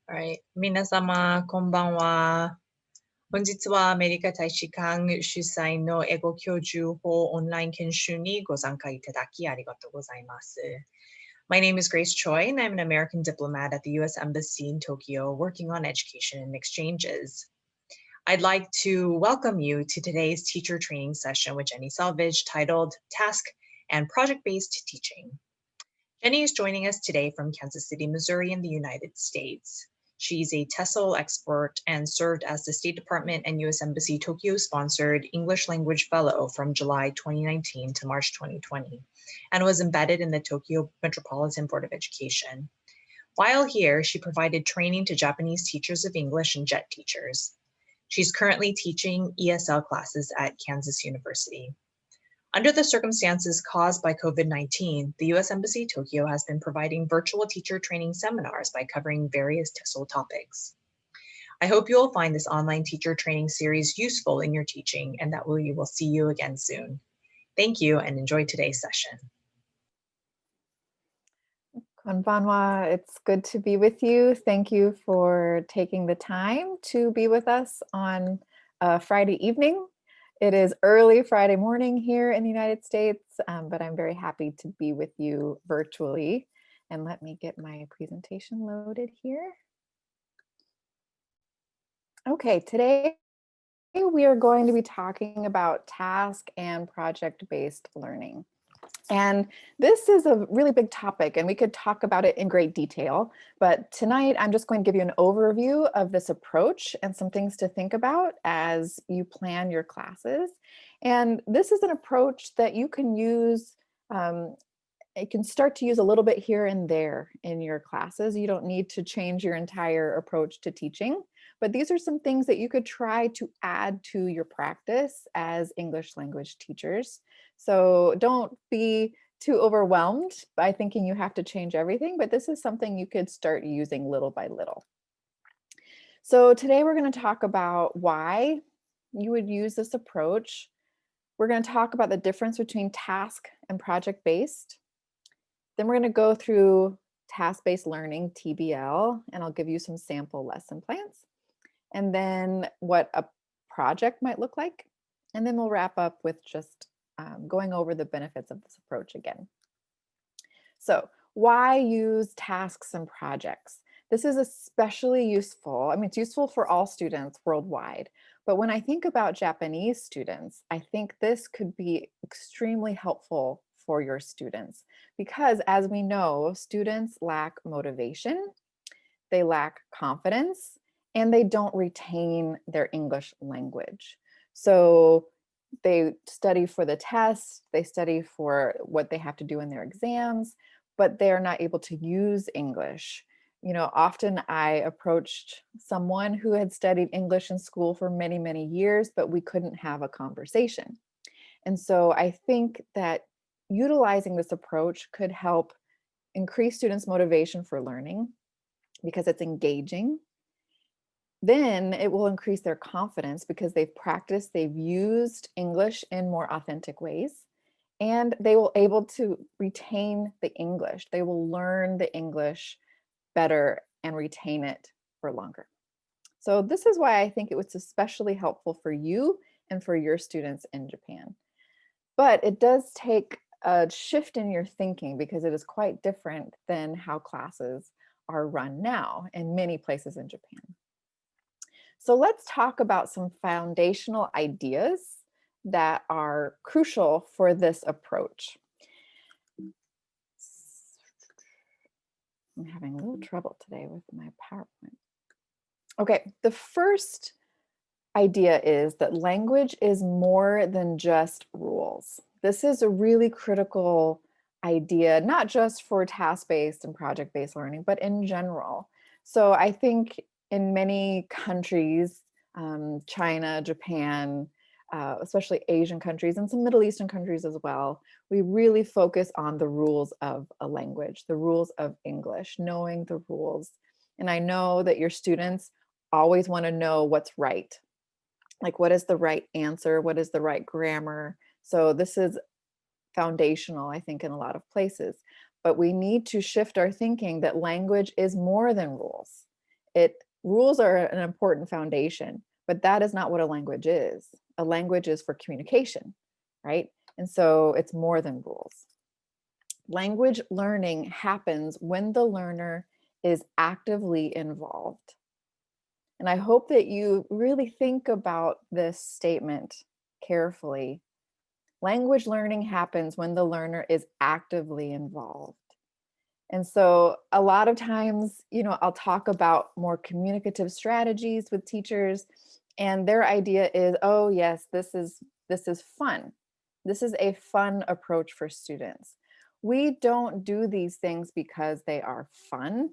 Alright. 皆様、こんばんは。本日はアメリカ大使館主催の英語教授法オンライン研修にご参加いただきありがとうございます。My name is Grace Choi, and I'm an American diplomat at the U.S. Embassy in Tokyo, working on education and exchanges. I'd like to welcome you to today's teacher training session with Jenny Selvidge titled Task and Project-Based Teaching. Jenny is joining us today from Kansas City, Missouri in the United States. She's a TESOL expert and served as the State Department and U.S. Embassy Tokyo-sponsored English Language Fellow from July 2019 to March 2020, and was embedded in the Tokyo Metropolitan Board of Education. While here, she provided training to Japanese teachers of English and JET teachers. She's currently teaching ESL classes at Kansas University. Under the circumstances caused by COVID-19, the U.S. Embassy Tokyo has been providing virtual teacher training seminars by covering various TESOL topics. I hope you will find this online teacher training series useful in your teaching and that we will see you again soon. Thank you and enjoy today's session. Konbanwa, it's good to be with you. Thank you for taking the time to be with us on a Friday evening. It is early Friday morning here in the United States, but I'm very happy to be with you virtually. And let me get my presentation loaded here. Okay, today we are going to be talking about task and project-based learning. And this is a really big topic, and we could talk about it in great detail. But tonight, I'm just going to give you an overview of this approach and some things to think about as you plan your classes. And this is an approach that you can use, you can start to use a little bit here and there in your classes. You don't need to change your entire approach to teaching. But these are some things that you could try to add to your practice as English language teachers. So don't be too overwhelmed by thinking you have to change everything, but this is something you could start using little by little. So today we're going to talk about why you would use this approach. We're going to talk about the difference between task and project-based. Then we're going to go through task-based learning, TBL, and I'll give you some sample lesson plans. And then what a project might look like. And then we'll wrap up with just going over the benefits of this approach again. So why use tasks and projects? This is especially useful. I mean, it's useful for all students worldwide. But when I think about Japanese students, I think this could be extremely helpful for your students because, as we know, students lack motivation, they lack confidence, and they don't retain their English language. So they study for the test, they study for what they have to do in their exams, but they're not able to use English. You know, often I approached someone who had studied English in school for many, many years, but we couldn't have a conversation. And so I think that utilizing this approach could help increase students' motivation for learning because it's engaging. Then it will increase their confidence because they've practiced, they've used English in more authentic ways, and they will able to retain the English. They will learn the English better and retain it for longer. So this is why I think it was especially helpful for you and for your students in Japan. But it does take a shift in your thinking because it is quite different than how classes are run now in many places in Japan. So let's talk about some foundational ideas that are crucial for this approach. I'm having a little trouble today with my PowerPoint. Okay, the first idea is that language is more than just rules. This is a really critical idea, not just for task-based and project-based learning, but in general. So I think in many countries, China, Japan, especially Asian countries and some Middle Eastern countries as well, we really focus on the rules of a language, the rules of English, knowing the rules. And I know that your students always want to know what's right. Like, what is the right answer? What is the right grammar? So this is foundational, I think, in a lot of places. but we need to shift our thinking that language is more than rules. Rules are an important foundation, but that is not what a language is. A language is for communication, right? And so it's more than rules. Language learning happens when the learner is actively involved. And I hope that you really think about this statement carefully. Language learning happens when the learner is actively involved. And so a lot of times, I'll talk about more communicative strategies with teachers, and their idea is, oh yes, this is fun. This is a fun approach for students. We don't do these things because they are fun,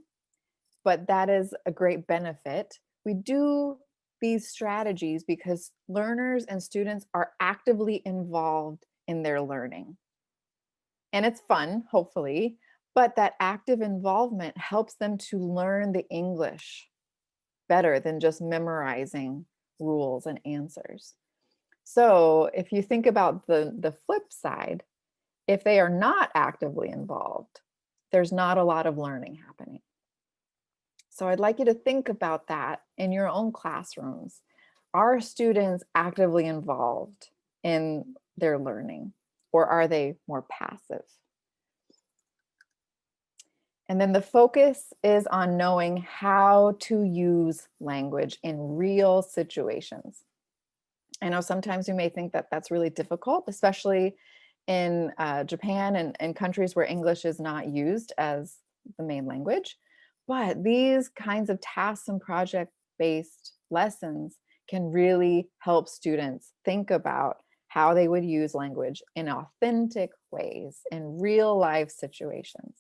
but that is a great benefit. We do these strategies because learners and students are actively involved in their learning. And it's fun, hopefully, but that active involvement helps them to learn the English better than just memorizing rules and answers. So if you think about the flip side, if they are not actively involved, there's not a lot of learning happening. So I'd like you to think about that in your own classrooms. Are students actively involved in their learning, or are they more passive? And then the focus is on knowing how to use language in real situations. I know sometimes you may think that that's really difficult, especially in Japan and countries where English is not used as the main language. But these kinds of tasks and project-based lessons can really help students think about how they would use language in authentic ways in real life situations.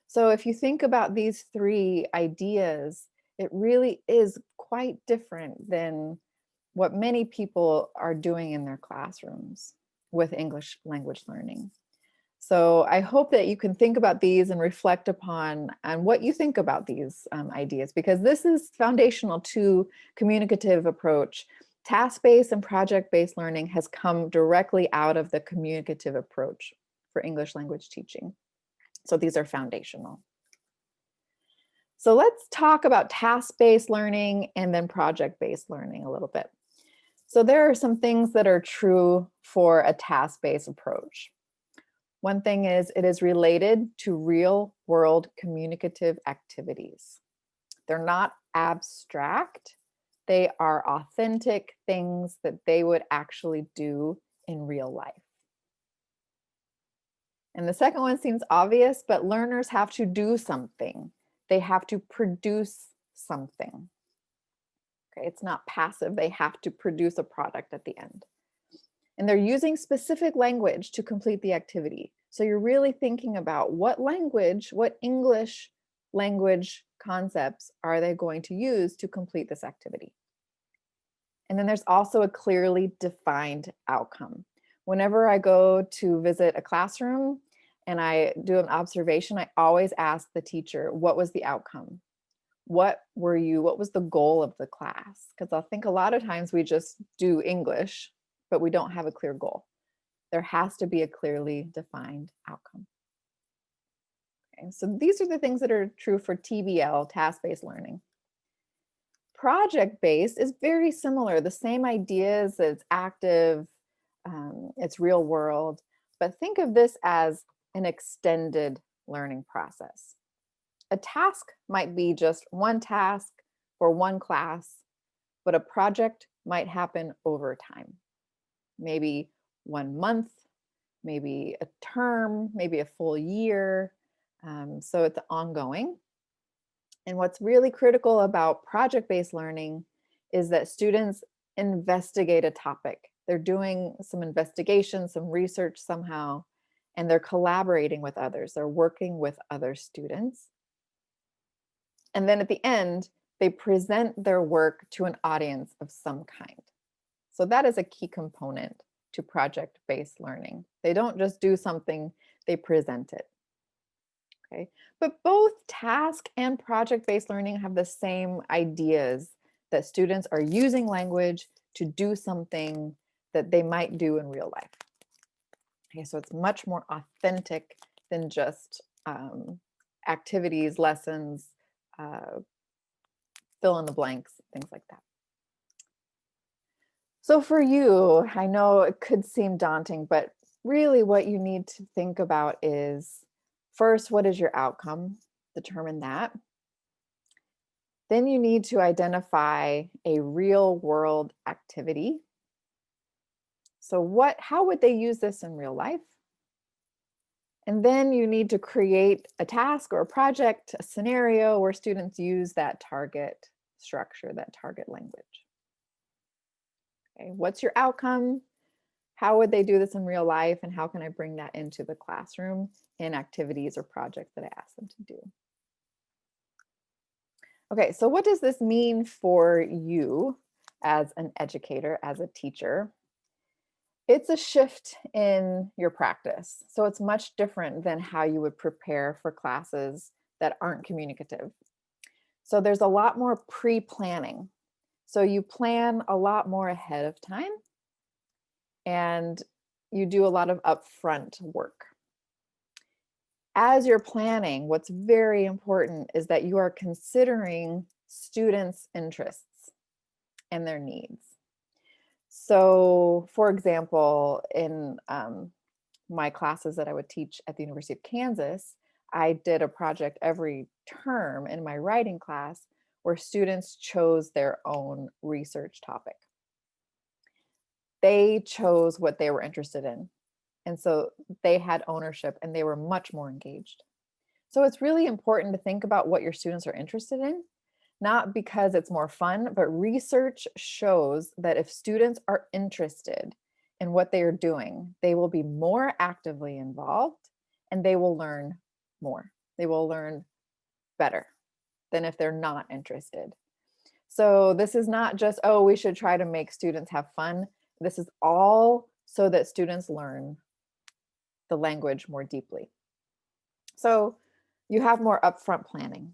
So if you think about these three ideas, it really is quite different than what many people are doing in their classrooms with English language learning. So I hope that you can think about these and reflect upon what you think about these ideas, because this is foundational to communicative approach. Task-based and project-based learning has come directly out of the communicative approach for English language teaching. So these are foundational. So let's talk about task-based learning and then project-based learning a little bit. So there are some things that are true for a task-based approach. One thing is it is related to real-world communicative activities. They're not abstract. They are authentic things that they would actually do in real life. And the second one seems obvious, but learners have to do something. They have to produce something. Okay, it's not passive. They have to produce a product at the end. And they're using specific language to complete the activity. So you're really thinking about what language, what English language concepts are they going to use to complete this activity. And then there's also a clearly defined outcome. Whenever I go to visit a classroom and I do an observation, I always ask the teacher, what was the outcome? What was the goal of the class? Because I think a lot of times we just do English, but we don't have a clear goal. There has to be a clearly defined outcome. Okay, so these are the things that are true for TBL, task-based learning. Project-based is very similar, the same ideas, it's active, it's real world, but think of this as an extended learning process. A task might be just one task for one class, but a project might happen over time. Maybe 1 month, maybe a term, maybe a full year. So it's ongoing. And what's really critical about project-based learning is that students investigate a topic. They're doing some investigation, some research somehow, and they're collaborating with others. They're working with other students. And then at the end, they present their work to an audience of some kind. So that is a key component to project-based learning. They don't just do something, they present it. Okay, but both task and project-based learning have the same ideas that students are using language to do something that they might do in real life. Okay, so it's much more authentic than just activities, lessons, fill in the blanks, things like that. So for you, I know it could seem daunting, but really what you need to think about is, first, what is your outcome? Determine that. Then you need to identify a real world activity. So how would they use this in real life? And then you need to create a task or a project, a scenario where students use that target structure, that target language. Okay, what's your outcome? How would they do this in real life? And how can I bring that into the classroom in activities or projects that I ask them to do? Okay, so what does this mean for you as an educator, as a teacher? It's a shift in your practice. So it's much different than how you would prepare for classes that aren't communicative. So there's a lot more pre-planning. So you plan a lot more ahead of time, and you do a lot of upfront work. As you're planning, what's very important is that you are considering students' interests and their needs. So, for example, in my classes that I would teach at the University of Kansas, I did a project every term in my writing class where students chose their own research topic. They chose what they were interested in. And so they had ownership and they were much more engaged. So it's really important to think about what your students are interested in, not because it's more fun, but research shows that if students are interested in what they are doing, they will be more actively involved and they will learn more. They will learn better than if they're not interested. So this is not just, oh, we should try to make students have fun. This is all so that students learn the language more deeply. So you have more upfront planning.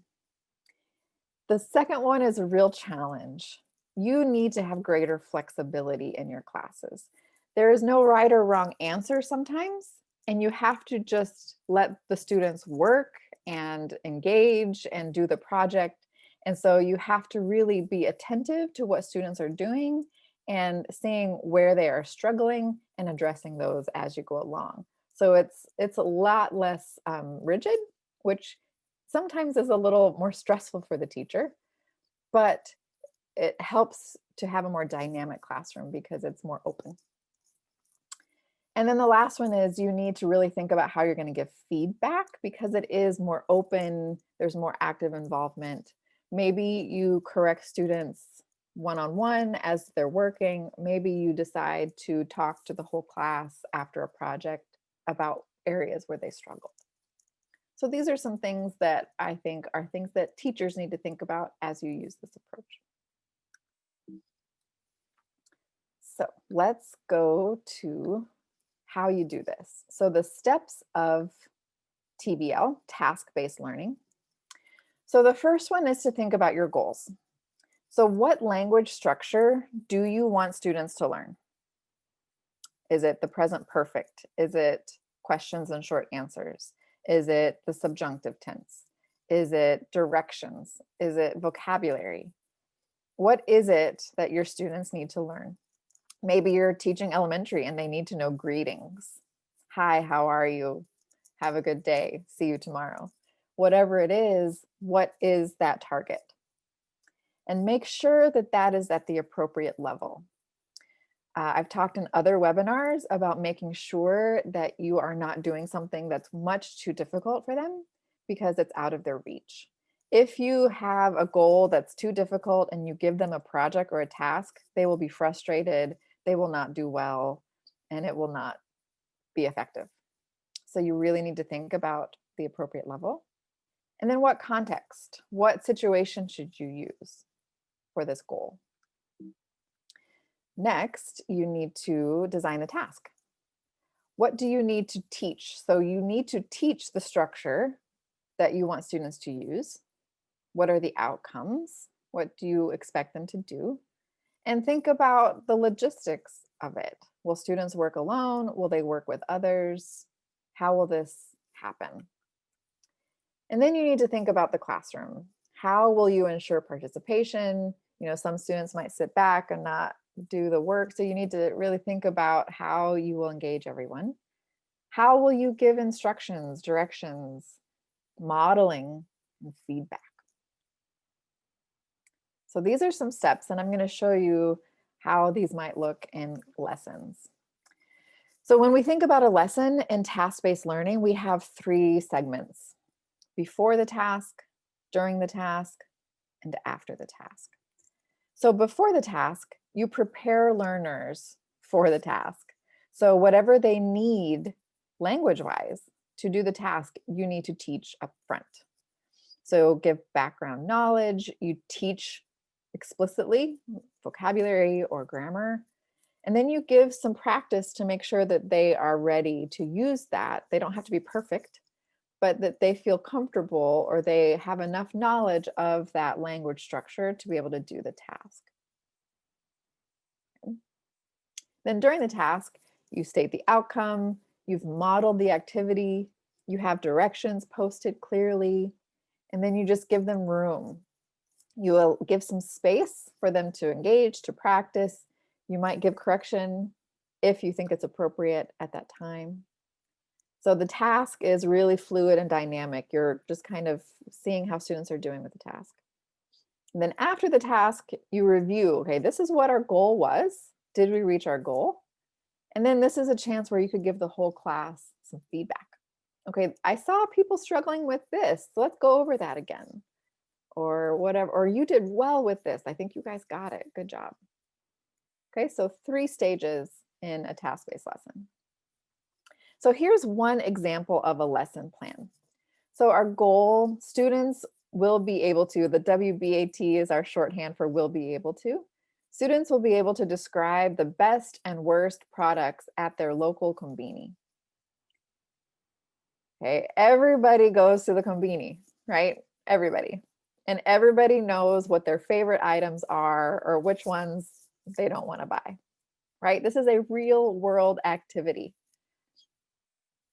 The second one is a real challenge. You need to have greater flexibility in your classes. There is no right or wrong answer sometimes, and you have to just let the students work and engage and do the project. And so you have to really be attentive to what students are doing and seeing where they are struggling and addressing those as you go along. So it's a lot less rigid, which sometimes is a little more stressful for the teacher, but it helps to have a more dynamic classroom because it's more open. And then the last one is you need to really think about how you're going to give feedback because it is more open, there's more active involvement. Maybe you correct students one-on-one as they're working. Maybe you decide to talk to the whole class after a project about areas where they struggled. So these are some things that I think are things that teachers need to think about as you use this approach. So let's go to how you do this. So the steps of TBL, task-based learning. So the first one is to think about your goals. So what language structure do you want students to learn? Is it the present perfect? Is it questions and short answers? Is it the subjunctive tense? Is it directions? Is it vocabulary? What is it that your students need to learn? Maybe you're teaching elementary and they need to know greetings. Hi, how are you? Have a good day. See you tomorrow. Whatever it is, what is that target? And make sure that that is at the appropriate level. I've talked in other webinars about making sure that you are not doing something that's much too difficult for them because it's out of their reach. If you have a goal that's too difficult and you give them a project or a task, they will be frustrated, they will not do well, and it will not be effective. So you really need to think about the appropriate level. And then what context, what situation should you use for this goal? Next, you need to design the task. What do you need to teach? So you need to teach the structure that you want students to use. What are the outcomes? What do you expect them to do? And think about the logistics of it. Will students work alone? Will they work with others? How will this happen. And then you need to think about the classroom. How will you ensure participation? Some students might sit back and not do the work. So you need to really think about how you will engage everyone. How will you give instructions, directions, modeling, and feedback? So these are some steps, and I'm going to show you how these might look in lessons. So when we think about a lesson in task-based learning, we have 3 segments: before the task, during the task, and after the task. So before the task, you prepare learners for the task. So whatever they need language-wise to do the task, you need to teach up front. So give background knowledge, you teach explicitly vocabulary or grammar, and then you give some practice to make sure that they are ready to use that. They don't have to be perfect, but that they feel comfortable or they have enough knowledge of that language structure to be able to do the task. Okay. Then during the task, you state the outcome, you've modeled the activity, you have directions posted clearly, and then you just give them room. You will give some space for them to engage, to practice. You might give correction if you think it's appropriate at that time. So the task is really fluid and dynamic. You're just kind of seeing how students are doing with the task. And then after the task, you review, okay, this is what our goal was. Did we reach our goal? And then this is a chance where you could give the whole class some feedback. Okay, I saw people struggling with this, so let's go over that again. Or whatever, or you did well with this. I think you guys got it. Good job. Okay, so 3 stages in a task-based lesson. So here's one example of a lesson plan. So our goal, students will be able to, the WBAT is our shorthand for will be able to. Students will be able to describe the best and worst products at their local combini. Okay, everybody goes to the combini, right? Everybody. And everybody knows what their favorite items are or which ones they don't want to buy, right? This is a real world activity.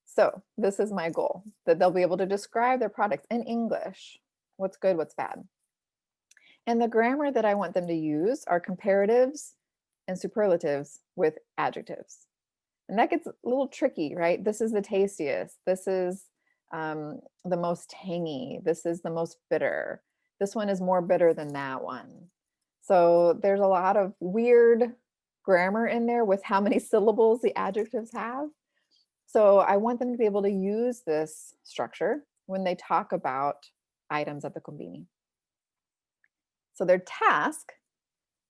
So this is my goal, that they'll be able to describe their products in English, what's good, what's bad. And the grammar that I want them to use are comparatives and superlatives with adjectives. And that gets a little tricky, right? This is the tastiest. This is the most tangy. This is the most bitter. This one is more bitter than that one. So there's a lot of weird grammar in there with how many syllables the adjectives have. So I want them to be able to use this structure when they talk about items at the combini. So their task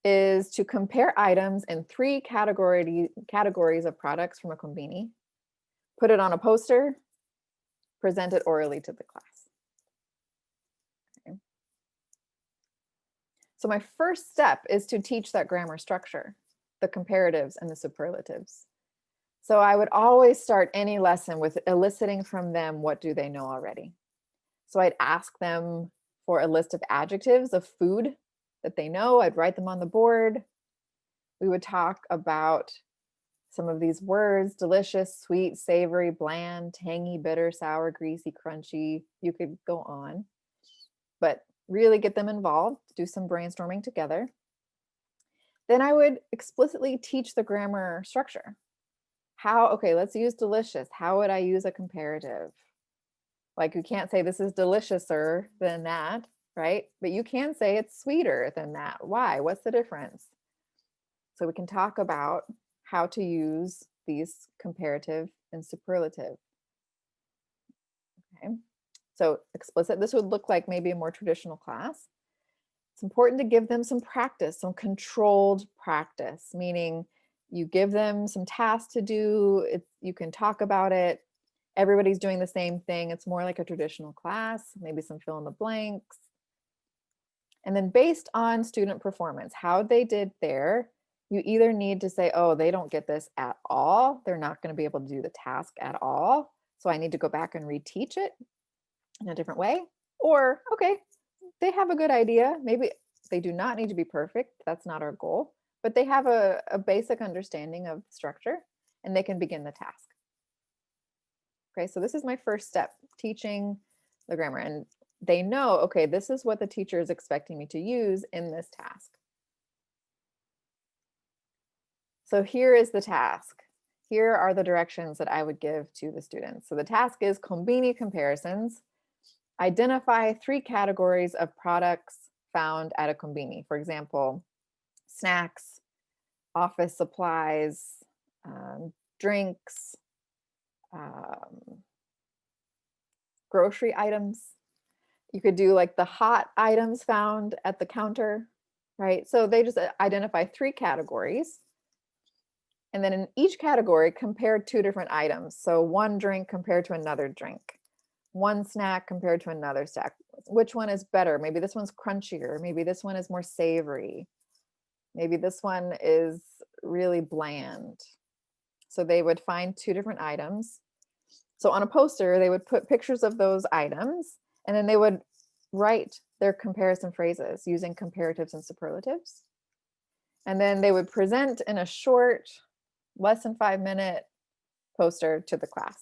is to compare items in 3 categories of products from a combini, put it on a poster, present it orally to the class. Okay. So my first step is to teach that grammar structure, the comparatives and the superlatives. So I would always start any lesson with eliciting from them what do they know already. So I'd ask them for a list of adjectives of food that they know. I'd write them on the board. We would talk about some of these words: delicious, sweet, savory, bland, tangy, bitter, sour, greasy, crunchy. You could go on, but really get them involved, do some brainstorming together. Then I would explicitly teach the grammar structure. Okay, let's use delicious. How would I use a comparative? Like, you can't say this is deliciouser than that, right? But you can say it's sweeter than that. Why? What's the difference? So we can talk about how to use these comparative and superlative. Okay, so explicit, this would look like maybe a more traditional class. It's important to give them some practice, some controlled practice, meaning you give them some tasks to do. You can talk about it. Everybody's doing the same thing. It's more like a traditional class, maybe some fill in the blanks. And then based on student performance, how they did there, you either need to say, oh, they don't get this at all. They're not going to be able to do the task at all. So I need to go back and reteach it in a different way. Or, okay, they have a good idea. Maybe they do not need to be perfect. That's not our goal. But they have a basic understanding of structure and they can begin the task. Okay, so this is my first step, teaching the grammar. And they know, okay, this is what the teacher is expecting me to use in this task. So here is the task. Here are the directions that I would give to the students. So the task is Konbini comparisons. Identify 3 categories of products found at a konbini. For example, snacks, office supplies, drinks, grocery items. You could do like the hot items found at the counter, right? So they just identify 3 categories. And then in each category, compare 2 different items. So one drink compared to another drink, one snack compared to another snack. Which one is better? Maybe this one's crunchier. Maybe this one is more savory. Maybe this one is really bland. So they would find 2 different items. So on a poster, they would put pictures of those items, and then they would write their comparison phrases using comparatives and superlatives. And then they would present in a short, less than 5-minute poster to the class.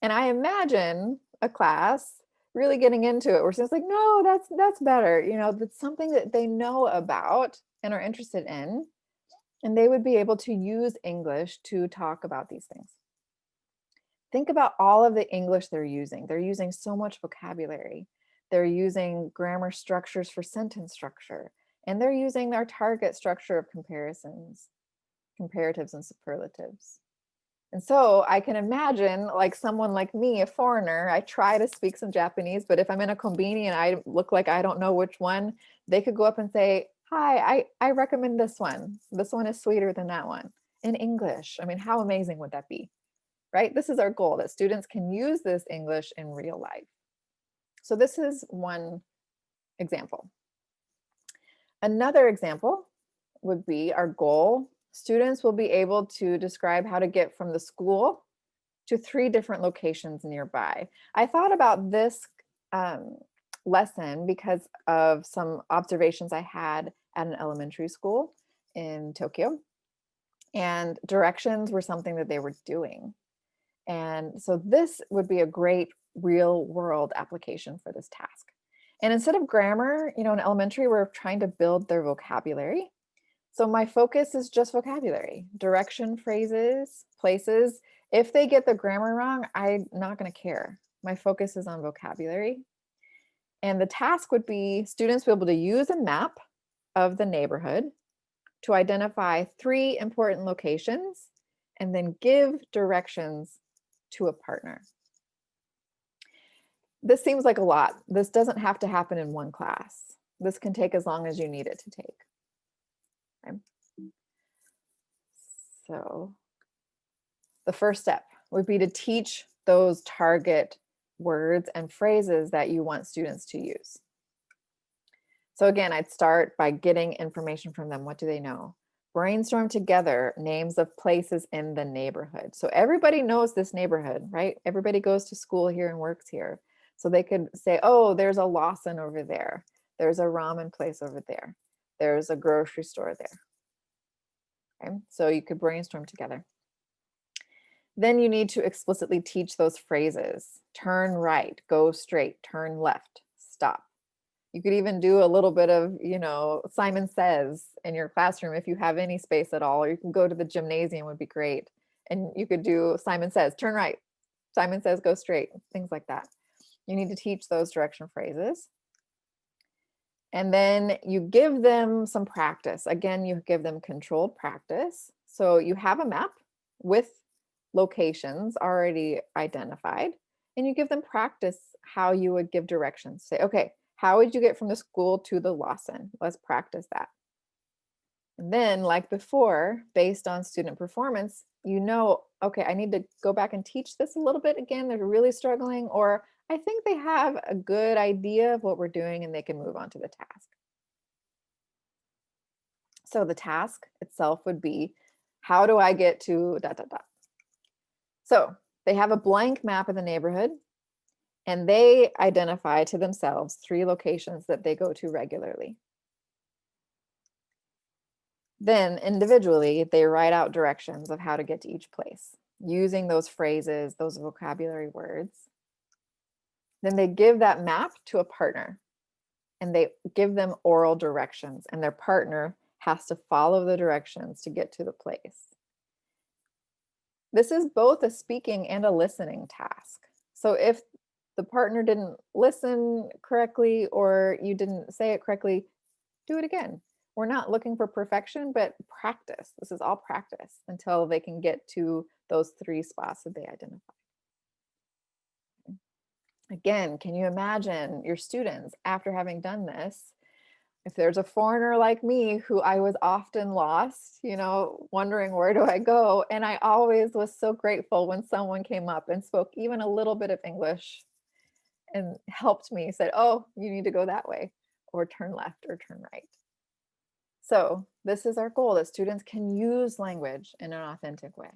And I imagine a class really getting into it where it's like, no, that's better. You know, that's something that they know about and are interested in. And they would be able to use English to talk about these things. Think about all of the English they're using. They're using so much vocabulary. They're using grammar structures for sentence structure. And they're using our target structure of comparisons, comparatives and superlatives. And so I can imagine like someone like me, a foreigner, I try to speak some Japanese, but if I'm in a konbini and I look like I don't know which one, they could go up and say, hi, I recommend this one. This one is sweeter than that one in English. I mean, how amazing would that be, right? This is our goal, that students can use this English in real life. So this is one example. Another example would be our goal. Students will be able to describe how to get from the school to 3 different locations nearby. I thought about this lesson because of some observations I had at an elementary school in Tokyo. And directions were something that they were doing. And so this would be a great real world application for this task. And instead of grammar, you know, in elementary, we're trying to build their vocabulary. So my focus is just vocabulary, direction, phrases, places. If they get the grammar wrong, I'm not going to care. My focus is on vocabulary. And the task would be students will be able to use a map of the neighborhood to identify 3 important locations and then give directions to a partner. This seems like a lot. This doesn't have to happen in one class. This can take as long as you need it to take. Okay. So the first step would be to teach those target words and phrases that you want students to use. So again, I'd start by getting information from them. What do they know? Brainstorm together names of places in the neighborhood. So everybody knows this neighborhood, right? Everybody goes to school here and works here. So they could say, oh, there's a Lawson over there. There's a ramen place over there. There's a grocery store there. Okay, so you could brainstorm together. Then you need to explicitly teach those phrases. Turn right, go straight, turn left, stop. You could even do a little bit of, you know, Simon Says in your classroom if you have any space at all, or you can go to the gymnasium, would be great. And you could do Simon Says, turn right, Simon Says, go straight, things like that. You need to teach those direction phrases. And then you give them some practice. Again, you give them controlled practice. So you have a map with locations already identified, and you give them practice how you would give directions. Say, okay, how would you get from the school to the Lawson? Let's practice that. And then, like before, based on student performance, you know, okay, I need to go back and teach this a little bit again. They're really struggling, or I think they have a good idea of what we're doing and they can move on to the task. So the task itself would be, how do I get to ... So they have a blank map of the neighborhood and they identify to themselves 3 locations that they go to regularly. Then individually, they write out directions of how to get to each place. using those phrases, those vocabulary words. Then they give that map to a partner and they give them oral directions, and their partner has to follow the directions to get to the place. This is both a speaking and a listening task. So if the partner didn't listen correctly or you didn't say it correctly, do it again. We're not looking for perfection, but practice. This is all practice until they can get to those 3 spots that they identified. Again, can you imagine your students after having done this? If there's a foreigner like me who I was often lost, wondering where do I go? And I always was so grateful when someone came up and spoke even a little bit of English and helped me, said, oh, you need to go that way, or turn left or turn right. So this is our goal, that students can use language in an authentic way.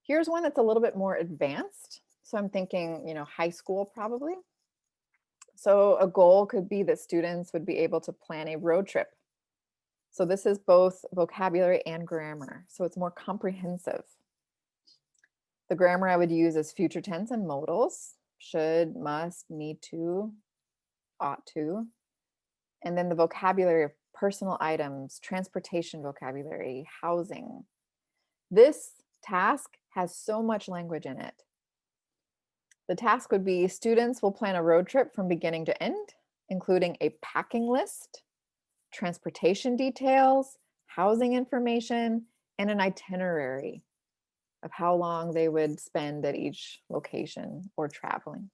Here's one that's a little bit more advanced. So I'm thinking, high school probably. So a goal could be that students would be able to plan a road trip. So this is both vocabulary and grammar. So it's more comprehensive. The grammar I would use is future tense and modals: should, must, need to, ought to. And then the vocabulary of personal items, transportation vocabulary, housing. This task has so much language in it. The task would be students will plan a road trip from beginning to end, including a packing list, transportation details, housing information, and an itinerary of how long they would spend at each location or traveling.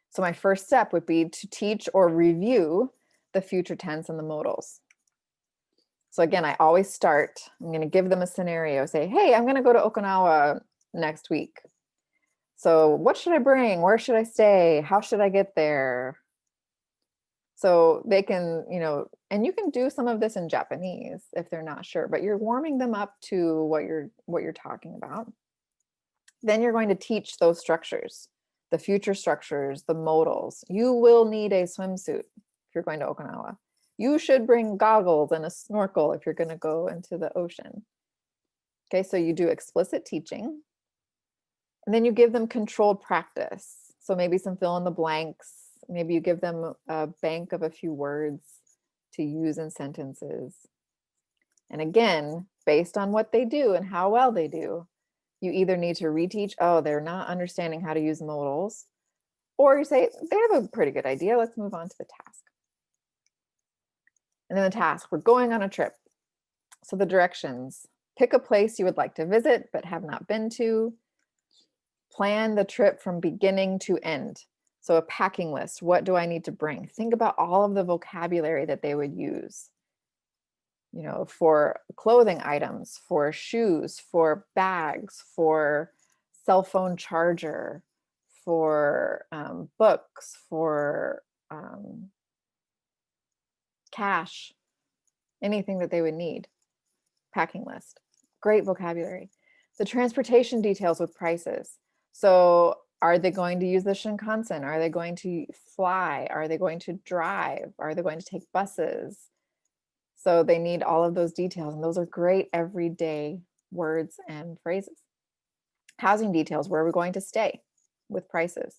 So my first step would be to teach or review the future tense and the modals. So again, I always start, I'm going to give them a scenario, say, hey, I'm going to go to Okinawa next week. So what should I bring? Where should I stay? How should I get there? So they can, and you can do some of this in Japanese if they're not sure, but you're warming them up to what you're talking about. Then you're going to teach those structures, the future structures, the modals. You will need a swimsuit if you're going to Okinawa. You should bring goggles and a snorkel if you're going to go into the ocean. Okay, so you do explicit teaching. And then you give them controlled practice. So maybe some fill in the blanks. Maybe you give them a bank of a few words to use in sentences. And again, based on what they do and how well they do, you either need to reteach, oh, they're not understanding how to use modals, or you say, they have a pretty good idea, let's move on to the task. And then the task, we're going on a trip. So the directions, pick a place you would like to visit but have not been to. Plan the trip from beginning to end. So a packing list, what do I need to bring? Think about all of the vocabulary that they would use, for clothing items, for shoes, for bags, for cell phone charger, for books, for cash, anything that they would need. Packing list, great vocabulary. The transportation details with prices. So are they going to use the Shinkansen? Are they going to fly? Are they going to drive? Are they going to take buses? So they need all of those details, and those are great everyday words and phrases. Housing details, where are we going to stay with prices?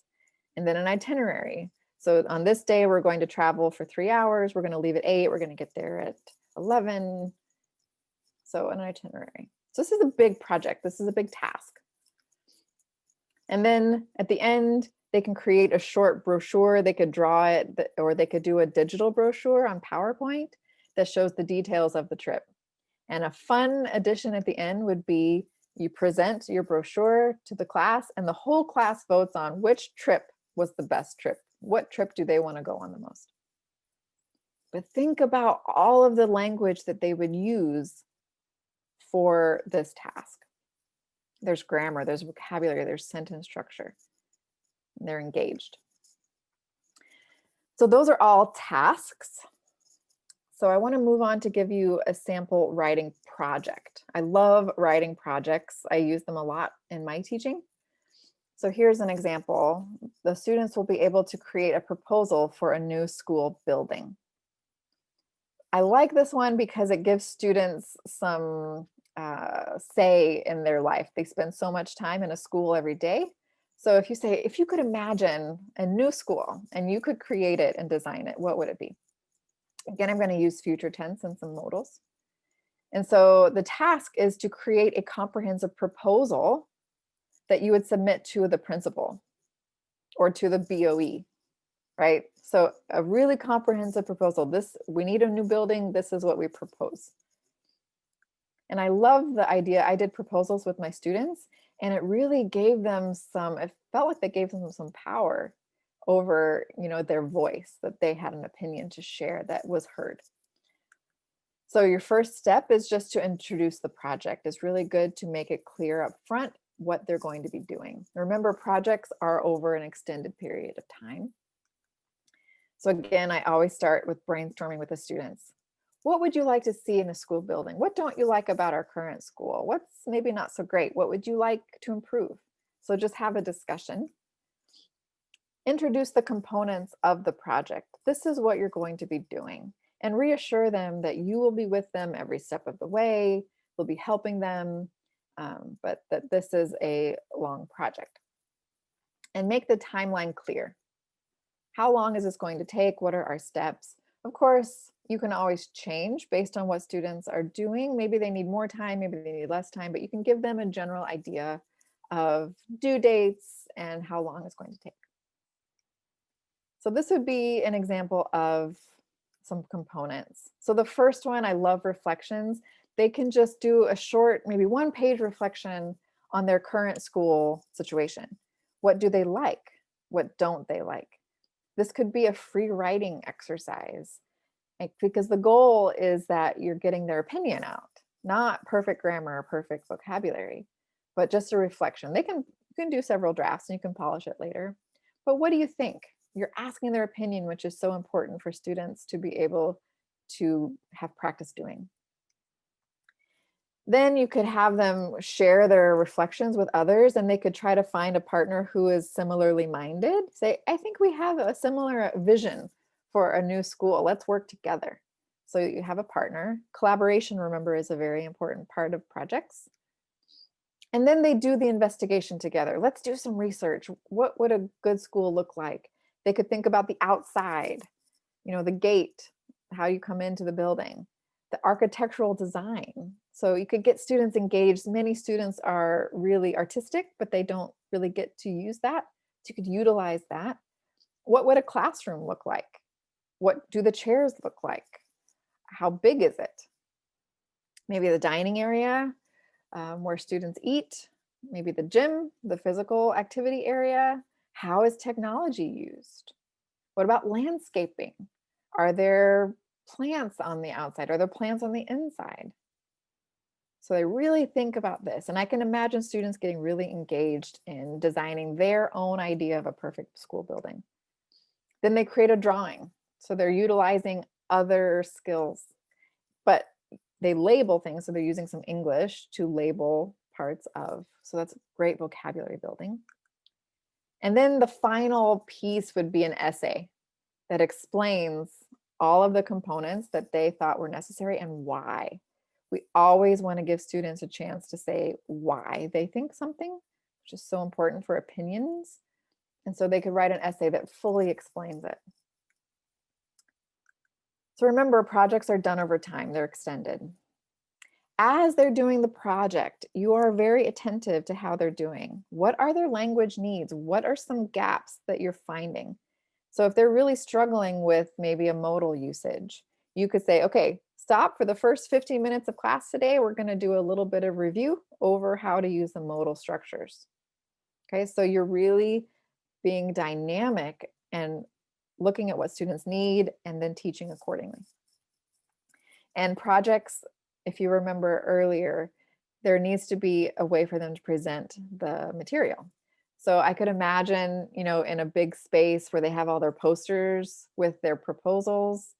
And then an itinerary. So on this day, we're going to travel for 3 hours. We're going to leave at 8. We're going to get there at 11. So an itinerary. So this is a big project. This is a big task. And then at the end, they can create a short brochure. They could draw it, or they could do a digital brochure on PowerPoint that shows the details of the trip. And a fun addition at the end would be you present your brochure to the class, and the whole class votes on which trip was the best trip. What trip do they want to go on the most? But think about all of the language that they would use for this task. There's grammar, there's vocabulary, there's sentence structure. And they're engaged. So those are all tasks. So I want to move on to give you a sample writing project. I love writing projects. I use them a lot in my teaching. So here's an example. The students will be able to create a proposal for a new school building. I like this one because it gives students some say in their life. They spend so much time in a school every day. So if you say, if you could imagine a new school and you could create it and design it, what would it be? Again, I'm going to use future tense and some modals. And so the task is to create a comprehensive proposal that you would submit to the principal or to the BOE, right? So a really comprehensive proposal. We need a new building. This is what we propose. And I love the idea. I did proposals with my students, and it really gave them it felt like they gave them some power over, their voice, that they had an opinion to share that was heard. So your first step is just to introduce the project. It's really good to make it clear up front what they're going to be doing. Remember, projects are over an extended period of time. So again, I always start with brainstorming with the students. What would you like to see in a school building? What don't you like about our current school? What's maybe not so great? What would you like to improve? So just have a discussion. Introduce the components of the project. This is what you're going to be doing, and reassure them that you will be with them every step of the way. You'll be helping them, but that this is a long project. And make the timeline clear. How long is this going to take? What are our steps? Of course, you can always change based on what students are doing. Maybe they need more time, maybe they need less time, but you can give them a general idea of due dates and how long it's going to take. So this would be an example of some components. So the first one, I love reflections. They can just do a short, maybe 1-page reflection on their current school situation. What do they like? What don't they like? This could be a free writing exercise, because the goal is that you're getting their opinion out, not perfect grammar or perfect vocabulary, but just a reflection. You can do several drafts and you can polish it later. But what do you think? You're asking their opinion, which is so important for students to be able to have practice doing. Then you could have them share their reflections with others, and they could try to find a partner who is similarly minded. Say, I think we have a similar vision for a new school. Let's work together. So you have a partner. Collaboration, remember, is a very important part of projects. And then they do the investigation together. Let's do some research. What would a good school look like? They could think about the outside, the gate, how you come into the building, the architectural design. So you could get students engaged. Many students are really artistic, but they don't really get to use that. So you could utilize that. What would a classroom look like? What do the chairs look like? How big is it? Maybe the dining area where students eat, maybe the gym, the physical activity area. How is technology used? What about landscaping? Are there plants on the outside? Are there plants on the inside? So they really think about this. And I can imagine students getting really engaged in designing their own idea of a perfect school building. Then they create a drawing. So they're utilizing other skills, but they label things. So they're using some English to label parts of. So that's great vocabulary building. And then the final piece would be an essay that explains all of the components that they thought were necessary and why. We always want to give students a chance to say why they think something, which is so important for opinions. And so they could write an essay that fully explains it. So remember, projects are done over time, they're extended. As they're doing the project, you are very attentive to how they're doing. What are their language needs? What are some gaps that you're finding? So if they're really struggling with maybe a modal usage, you could say, okay, stop for the first 15 minutes of class today. We're going to do a little bit of review over how to use the modal structures. Okay, so you're really being dynamic and looking at what students need and then teaching accordingly. And projects, if you remember earlier, there needs to be a way for them to present the material. So I could imagine, in a big space where they have all their posters with their proposals,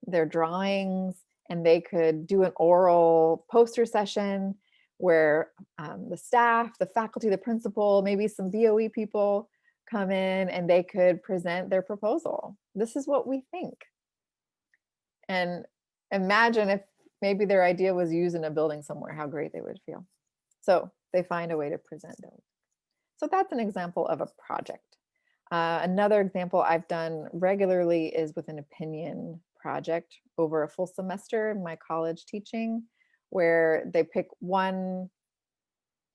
their drawings, and they could do an oral poster session where the staff, the faculty, the principal, maybe some BOE people come in and they could present their proposal. This is what we think. And imagine if maybe their idea was used in a building somewhere, how great they would feel. So they find a way to present those. So that's an example of a project. Another example I've done regularly is with an opinion project over a full semester in my college teaching, where they pick one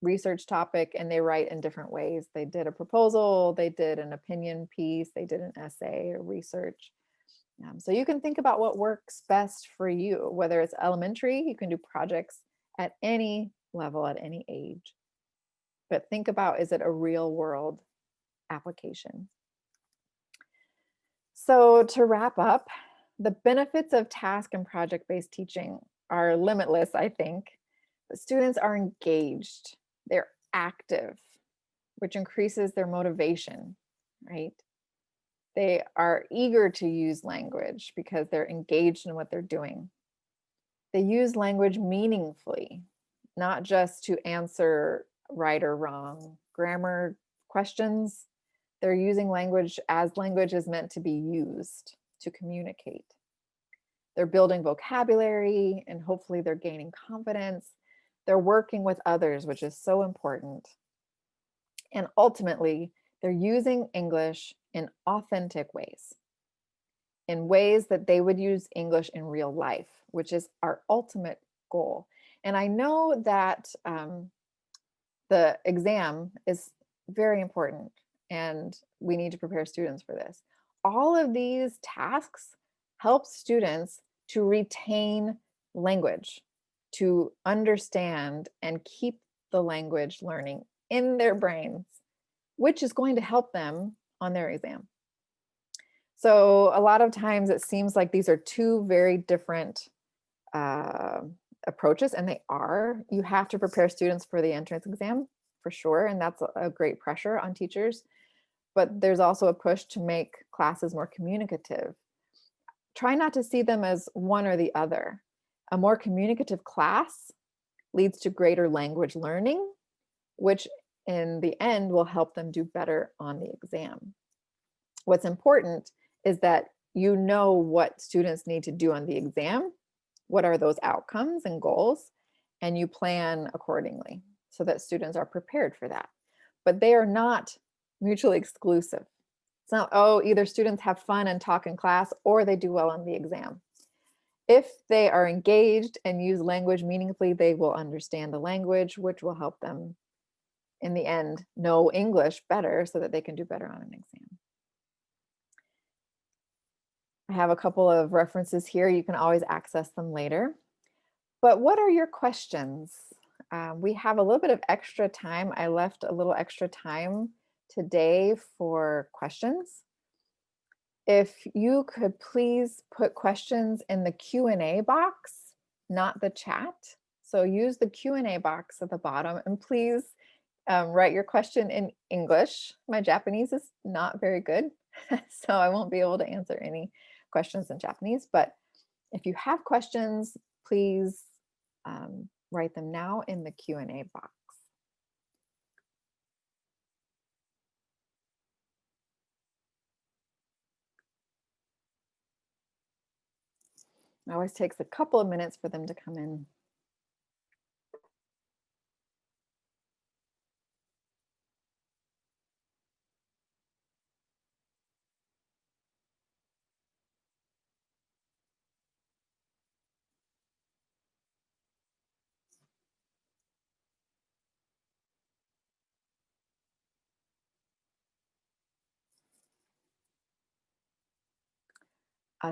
research topic and they write in different ways. They did a proposal, they did an opinion piece, they did an essay or research. So you can think about what works best for you, whether it's elementary, you can do projects at any level, at any age. But think about, is it a real world application? So to wrap up, the benefits of task and project-based teaching are limitless, I think. The students are engaged, they're active, which increases their motivation, right? They are eager to use language because they're engaged in what they're doing. They use language meaningfully, not just to answer right or wrong grammar questions. They're using language as language is meant to be used to communicate. They're building vocabulary and hopefully they're gaining confidence. They're working with others, which is so important. And ultimately, they're using English in authentic ways, in ways that they would use English in real life, which is our ultimate goal. And I know that the exam is very important and we need to prepare students for this. All of these tasks help students to retain language, to understand and keep the language learning in their brains, which is going to help them on their exam. So a lot of times it seems like these are two very different approaches, and they are. You have to prepare students for the entrance exam for sure, and that's a great pressure on teachers. But there's also a push to make classes more communicative. Try not to see them as one or the other. A more communicative class leads to greater language learning, which in the end will help them do better on the exam. What's important is that you know what students need to do on the exam, what are those outcomes and goals, and you plan accordingly so that students are prepared for that. But they are not mutually exclusive. It's not, oh, either students have fun and talk in class or they do well on the exam. If they are engaged and use language meaningfully, they will understand the language, which will help them in the end know English better so that they can do better on an exam. I have a couple of references here. You can always access them later. But what are your questions? We have a little bit of extra time. I left a little extra time today for questions. If you could please put questions in the Q&A box, not the chat. So use the Q&A box at the bottom and please write your question in English. My Japanese is not very good, so I won't be able to answer any questions in Japanese. But if you have questions, please write them now in the Q&A box. It always takes a couple of minutes for them to come in.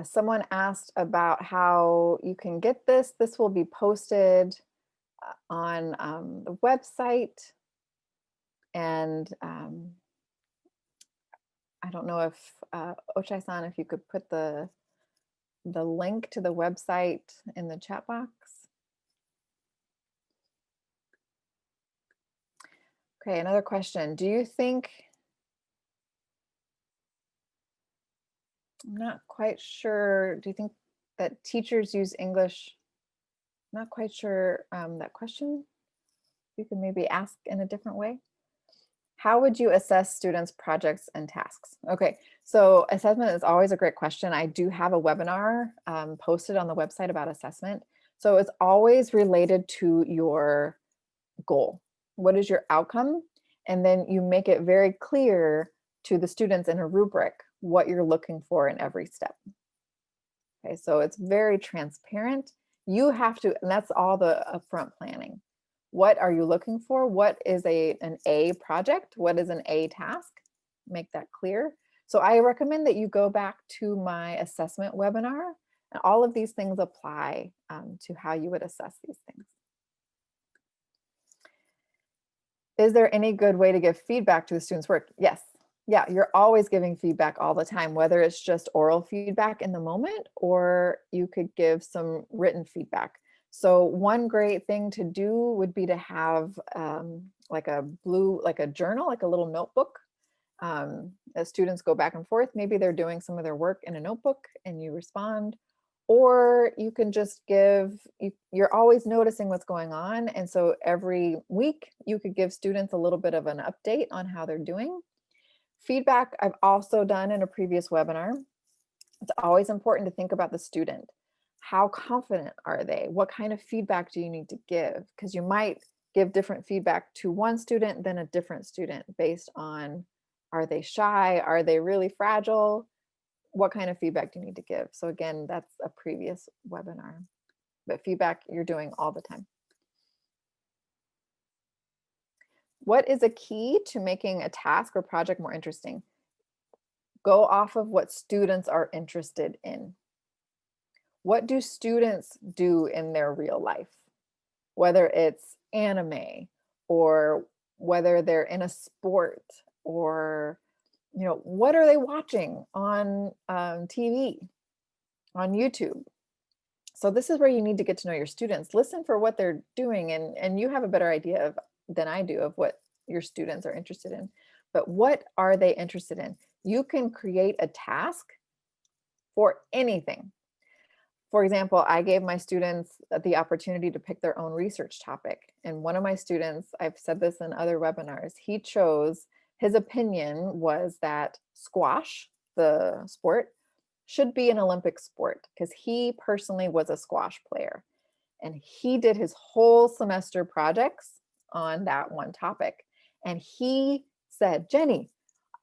Someone asked about how you can get this. This will be posted on the website. And I don't know if, Ochai-san, if you could put the link to the website in the chat box. Okay, another question. Do you think, I'm not quite sure, do you think that teachers use English? Not quite sure that question. You can maybe ask in a different way. How would you assess students' projects and tasks? Okay, so assessment is always a great question. I do have a webinar posted on the website about assessment. So it's always related to your goal. What is your outcome? And then you make it very clear to the students in a rubric what you're looking for in every step. Okay, so it's very transparent. You have to, and that's all the upfront planning. What are you looking for? What is an A project? What is an A task? Make that clear. So I recommend that you go back to my assessment webinar, and all of these things apply to how you would assess these things. Is there any good way to give feedback to the students' work? Yes. Yeah, you're always giving feedback all the time, whether it's just oral feedback in the moment, or you could give some written feedback. So one great thing to do would be to have like a journal, like a little notebook. As students go back and forth, maybe they're doing some of their work in a notebook and you respond, or you can just you're always noticing what's going on. And so every week you could give students a little bit of an update on how they're doing. Feedback I've also done in a previous webinar. It's always important to think about the student. How confident are they? What kind of feedback do you need to give? Because you might give different feedback to one student than a different student based on, are they shy? Are they really fragile? What kind of feedback do you need to give? So again, that's a previous webinar, but feedback you're doing all the time. What is a key to making a task or project more interesting? Go off of what students are interested in. What do students do in their real life? Whether it's anime, or whether they're in a sport, or what are they watching on TV, on YouTube? So this is where you need to get to know your students. Listen for what they're doing, and you have a better idea than I do of what your students are interested in. But what are they interested in? You can create a task for anything. For example, I gave my students the opportunity to pick their own research topic. And one of my students, I've said this in other webinars, he chose, his opinion was that squash, the sport, should be an Olympic sport, because he personally was a squash player. And he did his whole semester projects on that one topic. And he said, Jenny,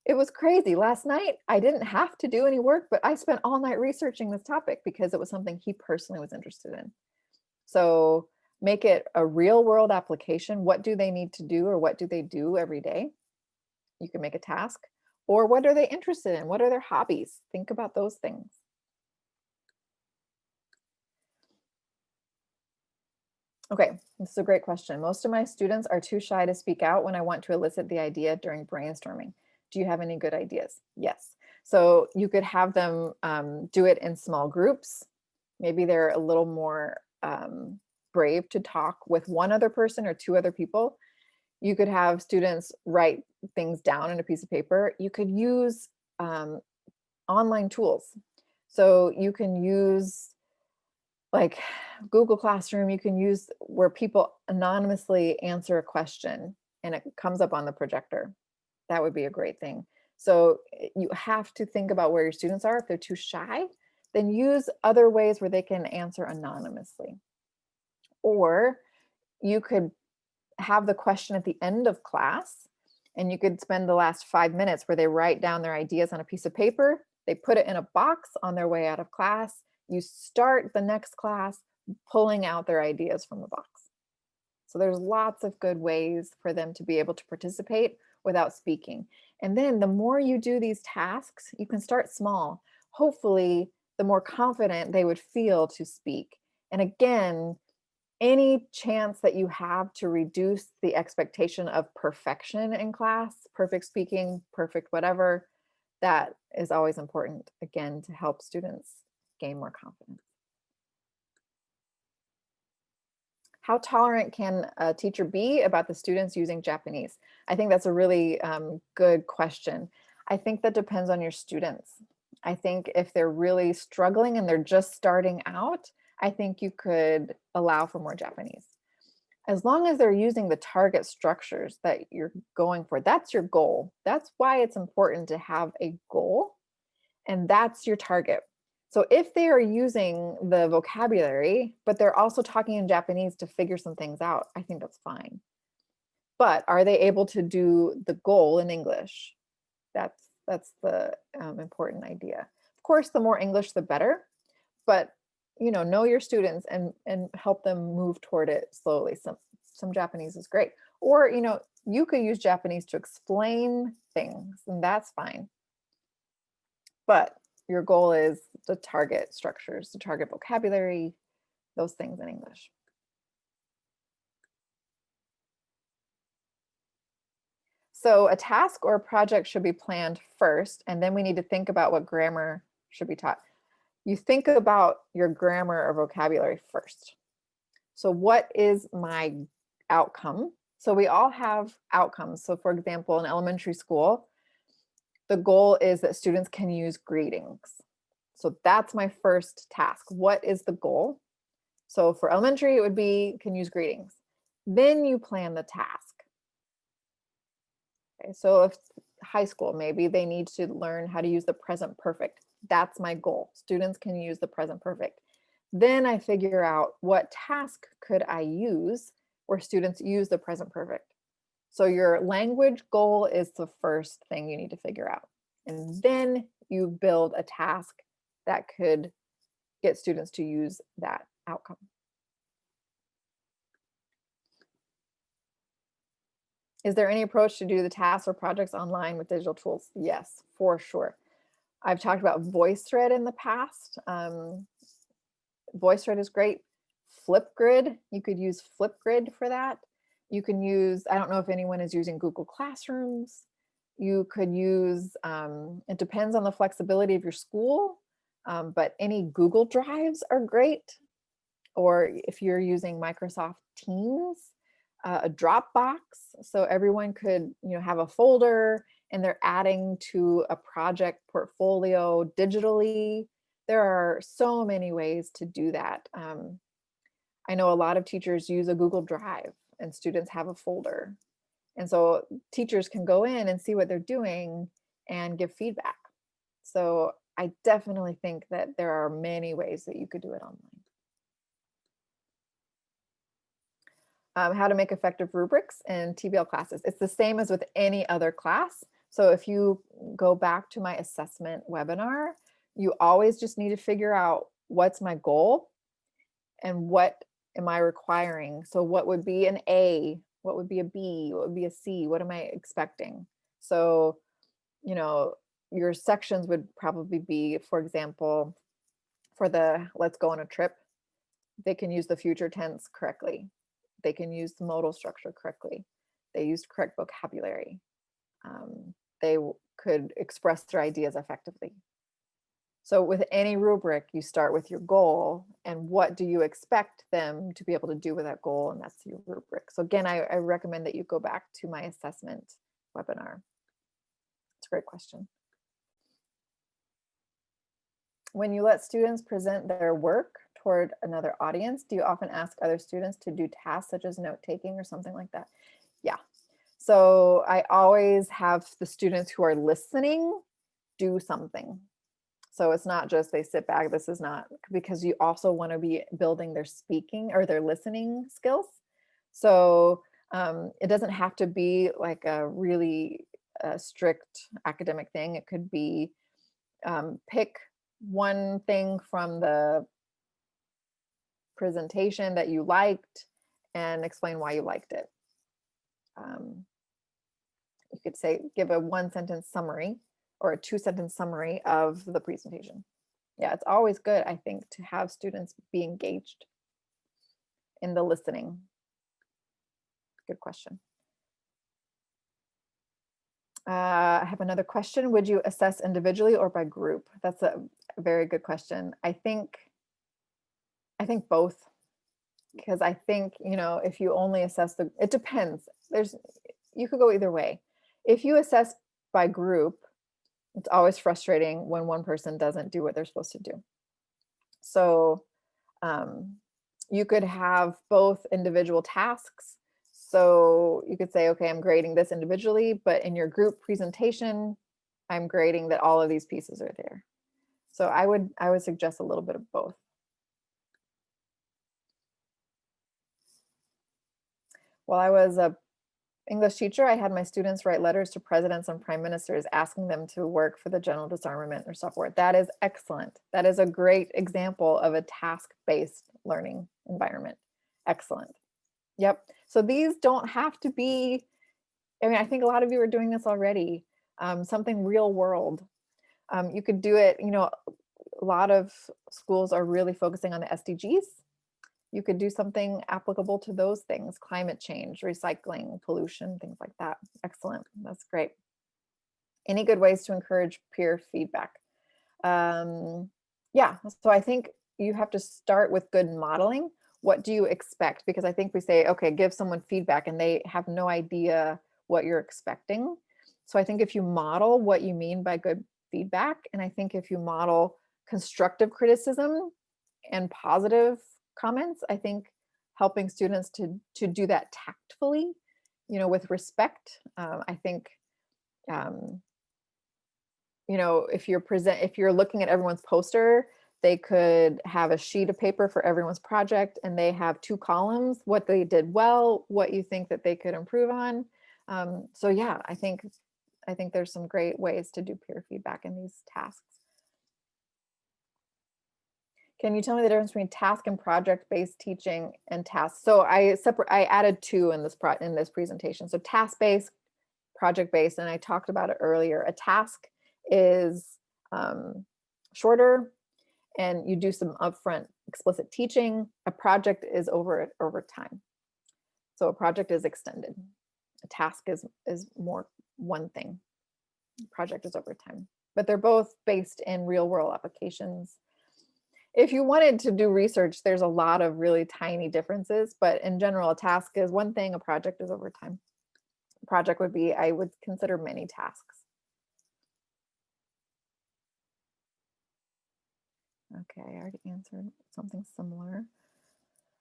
it was crazy. Last night, I didn't have to do any work, but I spent all night researching this topic because it was something he personally was interested in. So make it a real world application. What do they need to do, or what do they do every day? You can make a task. Or what are they interested in? What are their hobbies? Think about those things. Okay, this is a great question. Most of my students are too shy to speak out when I want to elicit the idea during brainstorming. Do you have any good ideas? Yes. So you could have them do it in small groups. Maybe they're a little more brave to talk with one other person or two other people. You could have students write things down on a piece of paper. You could use online tools. So you can use like Google Classroom. You can use where people anonymously answer a question and it comes up on the projector. That would be a great thing. So you have to think about where your students are. If they're too shy, then use other ways where they can answer anonymously. Or you could have the question at the end of class, and you could spend the last 5 minutes where they write down their ideas on a piece of paper. They put it in a box on their way out of class. You start the next class pulling out their ideas from the box. So there's lots of good ways for them to be able to participate without speaking. And then the more you do these tasks, you can start small. Hopefully, the more confident they would feel to speak. And again, any chance that you have to reduce the expectation of perfection in class, perfect speaking, perfect whatever, that is always important, again, to help students gain more confidence. How tolerant can a teacher be about the students using Japanese? I think that's a really good question. I think that depends on your students. I think if they're really struggling and they're just starting out, I think you could allow for more Japanese. As long as they're using the target structures that you're going for, that's your goal. That's why it's important to have a goal, and that's your target. So if they are using the vocabulary, but they're also talking in Japanese to figure some things out, I think that's fine. But are they able to do the goal in English? That's the important idea. Of course, the more English, the better. But know your students and help them move toward it slowly. Some Japanese is great. Or you could use Japanese to explain things, and that's fine. But your goal is to target structures, to target vocabulary, those things in English. So a task or a project should be planned first, and then we need to think about what grammar should be taught. You think about your grammar or vocabulary first. So what is my outcome? So we all have outcomes. So for example, in elementary school, the goal is that students can use greetings. So that's my first task. What is the goal? So for elementary, it would be can use greetings. Then you plan the task. Okay, so if high school, maybe they need to learn how to use the present perfect. That's my goal. Students can use the present perfect. Then I figure out what task could I use where students use the present perfect. So your language goal is the first thing you need to figure out. And then you build a task that could get students to use that outcome. Is there any approach to do the tasks or projects online with digital tools? Yes, for sure. I've talked about VoiceThread in the past. VoiceThread is great. Flipgrid, you could use Flipgrid for that. You can use, I don't know if anyone is using Google Classrooms. You could use, it depends on the flexibility of your school, but any Google Drives are great. Or if you're using Microsoft Teams, a Dropbox, so everyone could have a folder and they're adding to a project portfolio digitally. There are so many ways to do that. I know a lot of teachers use a Google Drive and students have a folder. And so teachers can go in and see what they're doing and give feedback. So I definitely think that there are many ways that you could do it online. How to make effective rubrics in TBL classes. It's the same as with any other class. So if you go back to my assessment webinar, you always just need to figure out what's my goal and what am I requiring. So what would be an A? What would be a B? What would be a C? What am I expecting? So, your sections would probably be, for example, for the let's go on a trip, they can use the future tense correctly. They can use the modal structure correctly. They used correct vocabulary. They could express their ideas effectively. So with any rubric, you start with your goal and what do you expect them to be able to do with that goal, and that's your rubric. So again, I recommend that you go back to my assessment webinar. It's a great question. When you let students present their work toward another audience, do you often ask other students to do tasks such as note taking or something like that? Yeah. So I always have the students who are listening do something. So it's not just they sit back. This is not, because you also want to be building their speaking or their listening skills. So it doesn't have to be like a really strict academic thing. It could be pick one thing from the presentation that you liked and explain why you liked it. You could say, give a 1-sentence summary or a 2-sentence summary of the presentation. Yeah, it's always good, I think, to have students be engaged in the listening. Good question. I have another question. Would you assess individually or by group? That's a very good question. I think both, because I think, if you only assess it depends. You could go either way. If you assess by group, it's always frustrating when one person doesn't do what they're supposed to do. So you could have both individual tasks. So you could say, okay, I'm grading this individually, but in your group presentation, I'm grading that all of these pieces are there. So I would suggest a little bit of both. While I was a English teacher, I had my students write letters to presidents and prime ministers asking them to work for the general disarmament or software. That is excellent. That is a great example of a task-based learning environment. Excellent. Yep. So these don't have to be, I mean, I think a lot of you are doing this already, something real world. You could do it, you know, a lot of schools are really focusing on the SDGs. You could do something applicable to those things, climate change, recycling, pollution, things like that. Excellent. That's great. Any good ways to encourage peer feedback? Yeah, so I think you have to start with good modeling. What do you expect? Because I think we say, okay, give someone feedback and they have no idea what you're expecting. So I think if you model what you mean by good feedback, and I think if you model constructive criticism and positive comments, I think helping students to do that tactfully, you know, with respect. I think, you know, if you're looking at everyone's poster, they could have a sheet of paper for everyone's project and they have 2 columns, what they did well, what you think that they could improve on. So yeah, I think there's some great ways to do peer feedback in these tasks. Can you tell me the difference between task and project-based teaching and tasks? So I added 2 in this presentation. So task-based, project-based, and I talked about it earlier. A task is shorter and you do some upfront explicit teaching. A project is over time. So a project is extended. A task is more one thing. A project is over time. But they're both based in real world applications. If you wanted to do research, there's a lot of really tiny differences, but in general, a task is one thing, a project is over time. A project would be, I would consider many tasks. Okay, I already answered something similar.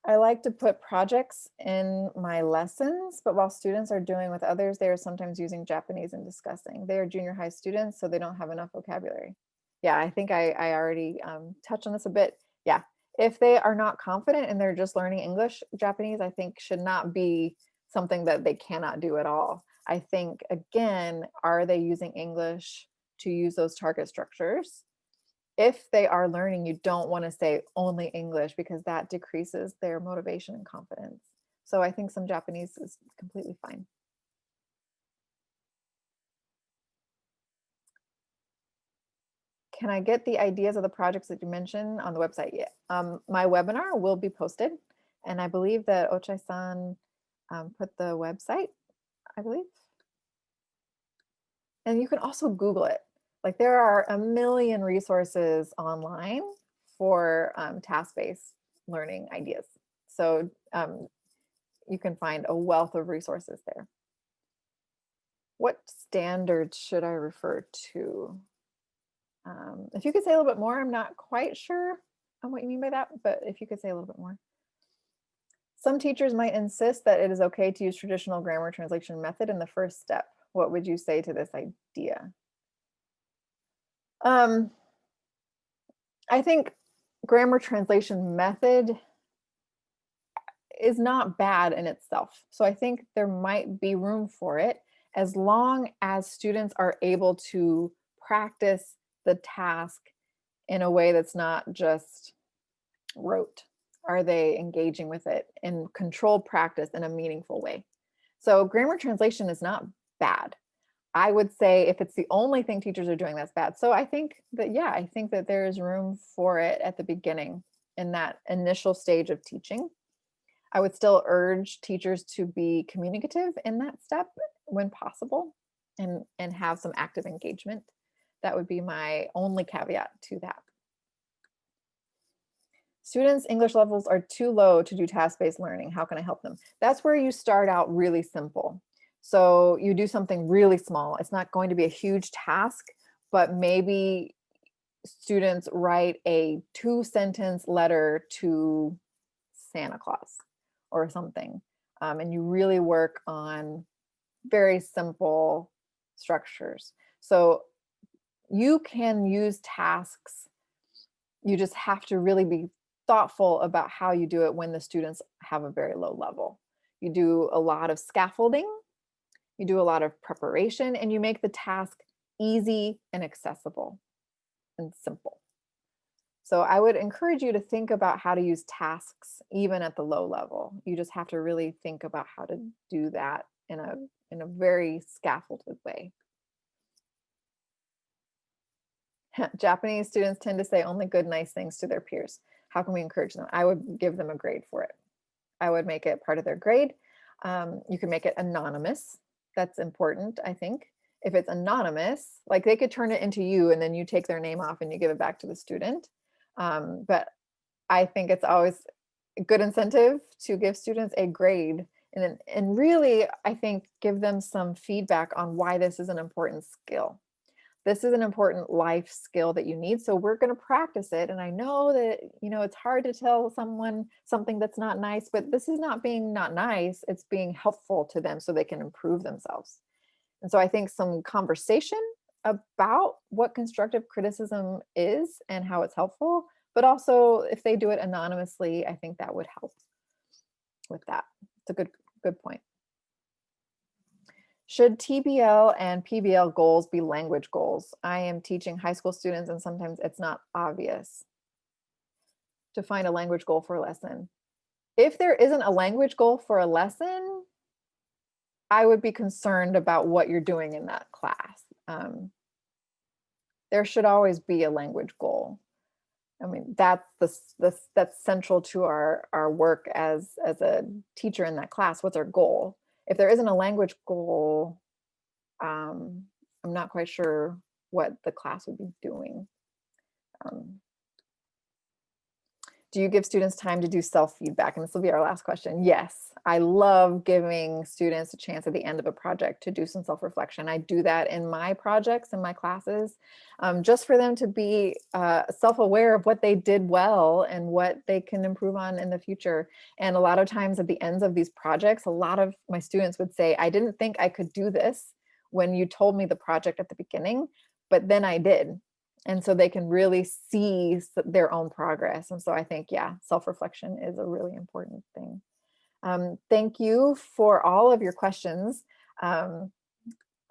I like to put projects in my lessons, but while students are doing with others, they are sometimes using Japanese and discussing. They are junior high students, so they don't have enough vocabulary. Yeah, I think I already touched on this a bit. Yeah, if they are not confident and they're just learning English, Japanese, I think should not be something that they cannot do at all. I think, again, are they using English to use those target structures? If they are learning, you don't want to say only English because that decreases their motivation and confidence. So I think some Japanese is completely fine. Can I get the ideas of the projects that you mentioned on the website? Yeah. My webinar will be posted, and I believe that Ochai-san put the website, I believe. And you can also Google it. Like there are a million resources online for task-based learning ideas. So you can find a wealth of resources there. What standards should I refer to? If you could say a little bit more, I'm not quite sure on what you mean by that, but if you could say a little bit more. Some teachers might insist that it is okay to use traditional grammar translation method in the first step. What would you say to this idea? I think grammar translation method is not bad in itself. So I think there might be room for it as long as students are able to practice the task in a way that's not just rote. Are they engaging with it in controlled practice in a meaningful way? So grammar translation is not bad. I would say if it's the only thing teachers are doing, that's bad. So I think that, yeah, I think that there is room for it at the beginning in that initial stage of teaching. I would still urge teachers to be communicative in that step when possible and have some active engagement. That would be my only caveat to that. Students' English levels are too low to do task-based learning. How can I help them? That's where you start out really simple. So you do something really small. It's not going to be a huge task, but maybe students write a 2-sentence letter to Santa Claus or something. And you really work on very simple structures. So you can use tasks You just have to really be thoughtful about how you do it when the students have a very low level. You do a lot of scaffolding, you do a lot of preparation, and you make the task easy and accessible and simple. So I would encourage you to think about how to use tasks even at the low level. You just have to really think about how to do that in a very scaffolded way. Japanese students tend to say only good, nice things to their peers. How can we encourage them? I would give them a grade for it. I would make it part of their grade. You can make it anonymous. That's important, I think. If it's anonymous, like they could turn it into you and then you take their name off and you give it back to the student. But I think it's always a good incentive to give students a grade and really, I think, give them some feedback on why this is an important skill. This is an important life skill that you need. So we're going to practice it. And I know that, it's hard to tell someone something that's not nice, but this is not being not nice. It's being helpful to them so they can improve themselves. And so I think some conversation about what constructive criticism is and how it's helpful, but also if they do it anonymously, I think that would help with that. It's a good point. Should TBL and PBL goals be language goals? I am teaching high school students and sometimes it's not obvious to find a language goal for a lesson. If there isn't a language goal for a lesson, I would be concerned about what you're doing in that class. There should always be a language goal. I mean, that's central to our work as a teacher in that class. What's our goal? If there isn't a language goal, I'm not quite sure what the class would be doing. Do you give students time to do self-feedback? And this will be our last question. Yes, I love giving students a chance at the end of a project to do some self-reflection. I do that in my projects, in my classes, just for them to be self-aware of what they did well and what they can improve on in the future. And a lot of times at the ends of these projects, a lot of my students would say, I didn't think I could do this when you told me the project at the beginning, but then I did. And so they can really see their own progress. And so I think, yeah, self-reflection is a really important thing. Thank you for all of your questions. I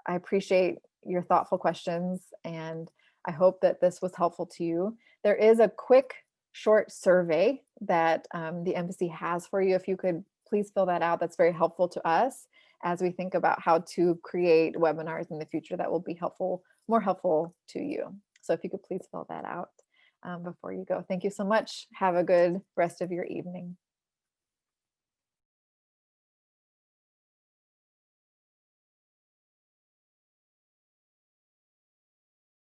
appreciate your thoughtful questions, and I hope that this was helpful to you. There is a quick, short survey that the embassy has for you. If you could please fill that out, that's very helpful to us as we think about how to create webinars in the future that will be helpful, more helpful to you. So if you could please fill that out before you go. Thank you so much. Have a good rest of your evening.